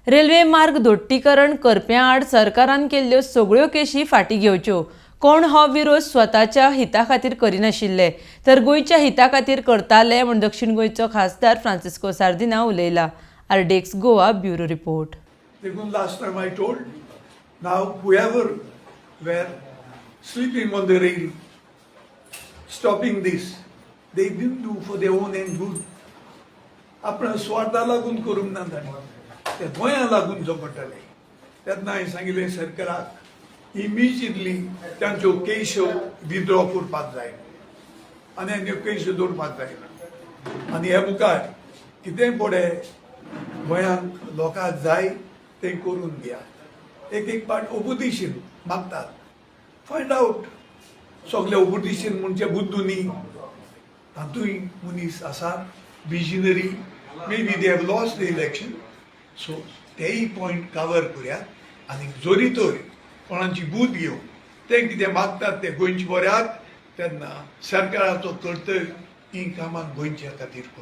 Railway मार्ग दोट्टीकरण करप्यां आड सरकारान केल्ल्यो सगळ्यो केशी फाटीं घेवच्यो. कोण हो विरोध स्वताच्या हिता खातीर करिनाशिल्ले तर गोंयच्या हिता खातीर करताले म्हूण दक्षिण गोंयचो खासदार फ्रांसिस्को सार्दिना उलयला. RDXGOA bureau report. Last time I told, now whoever were sleeping on the rail, stopping this, they didn't do for their own and good. आपण स्वार्था लागून करूंक ना ताणें, ते गोंया लागून जो पडटले. तेन्ना हांवें सांगिल्लें सरकाराक इमिजिएटली तांच्यो केसो विथड्रॉ करपाक जाय आनी आनी केसो दवरपाक जायना. आनी हे मुखार कितेंय पडे गोंयांक लोकांक जाय तें करून घेया. एक पार्ट ओपोजिशन मागतात, फायंड आउट सगळे ओपोजिशन म्हणजे बुद्धुनी तातूंय मनीस आसा visionary, maybe they have lost the election, so तेय पॉइंट कवर करुयात आनी जोरी तर कोणाची बूथ घेवन ते कितें मागतात ते गोंयचे बऱ्याक तेन्ना सरकाराचो कर्तव्य ही कामां गोंयच्या खातीर करप.